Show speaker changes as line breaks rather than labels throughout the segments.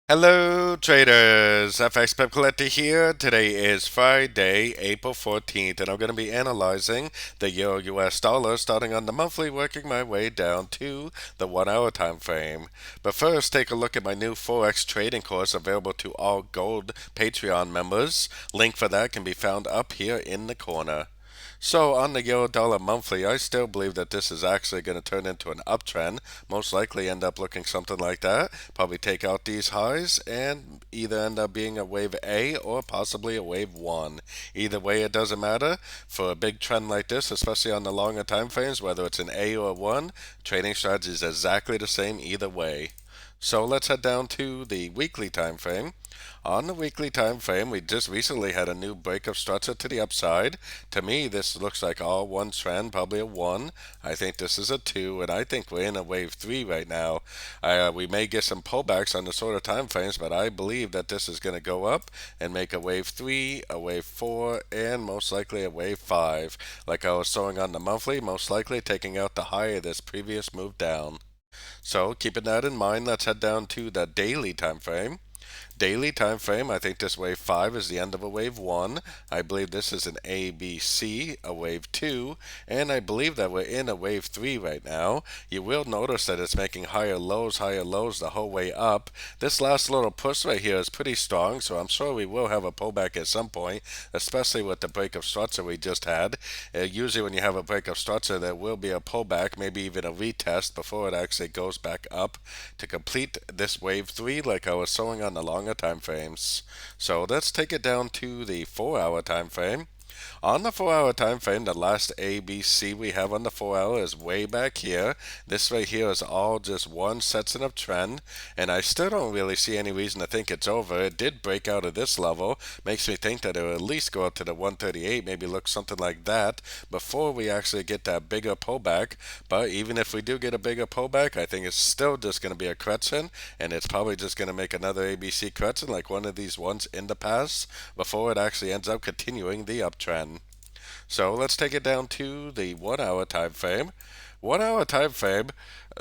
Hello traders, FX Pip Collector here. Today is Friday, April 14th, and I'm going to be analyzing the Euro US dollar starting on the monthly, working my way down to the 1 hour time frame. But first, take a look at my new Forex trading course available to all Gold Patreon members. Link for that can be found up here in the corner. So on the Euro dollar monthly, I still believe that this is actually going to turn into an uptrend. Most likely end up looking something like that. Probably take out these highs and either end up being a wave A or possibly a wave 1. Either way, it doesn't matter. For a big trend like this, especially on the longer time frames, whether it's an A or a 1, trading strategy is exactly the same either way. So let's head down to the weekly time frame. On the weekly time frame, we just recently had a new break of structure to the upside. To me, this looks like all one trend, probably a 1. I think this is a 2, and I think we're in a wave 3 right now. We may get some pullbacks on the shorter time frames, but I believe that this is going to go up and make a wave 3, a wave 4, and most likely a wave 5. Like I was showing on the monthly, most likely taking out the high of this previous move down. So keeping that in mind, let's head down to the daily time frame. Daily time frame, I think this wave 5 is the end of a wave 1. I believe this is an ABC, a wave 2, and I believe that we're in a wave 3 right now. You will notice that it's making higher lows the whole way up. This last little push right here is pretty strong, so I'm sure we will have a pullback at some point, especially with the break of structure we just had. Usually when you have a break of structure, there will be a pullback, maybe even a retest before it actually goes back up to complete this wave 3 like I was showing on the longer time frames. So let's take it down to the 4 hour time frame. On the 4 hour time frame, the last ABC we have on the 4 hour is way back here. This right here is all just one section of trend, and I still don't really see any reason to think it's over. It did break out of this level, makes me think that it will at least go up to the 138, maybe look something like that before we actually get that bigger pullback. But even if we do get a bigger pullback, I think it's still just going to be a correction, and it's probably just going to make another ABC correction like one of these ones in the past before it actually ends up continuing the uptrend. So let's take it down to the 1 hour time frame. 1 hour time frame,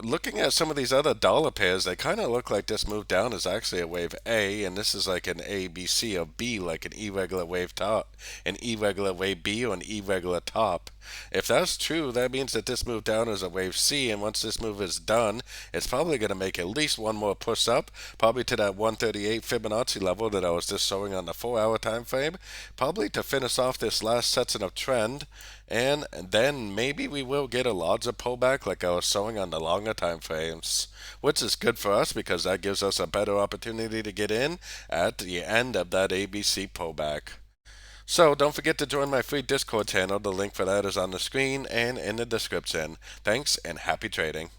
looking at some of these other dollar pairs, they kind of look like this move down is actually a wave A, and this is like an A, B, C, or B, like an irregular wave top, an irregular wave B, or an irregular top. If that's true, that means that this move down is a wave C, and once this move is done, it's probably going to make at least one more push up, probably to that 138 Fibonacci level that I was just showing on the 4 hour time frame, probably to finish off this last section of trend, and then maybe we will get a larger pullback like I was showing on the longer time frames, which is good for us because that gives us a better opportunity to get in at the end of that ABC pullback. So don't forget to join my free Discord channel. The link for that is on the screen and in the description. Thanks and happy trading.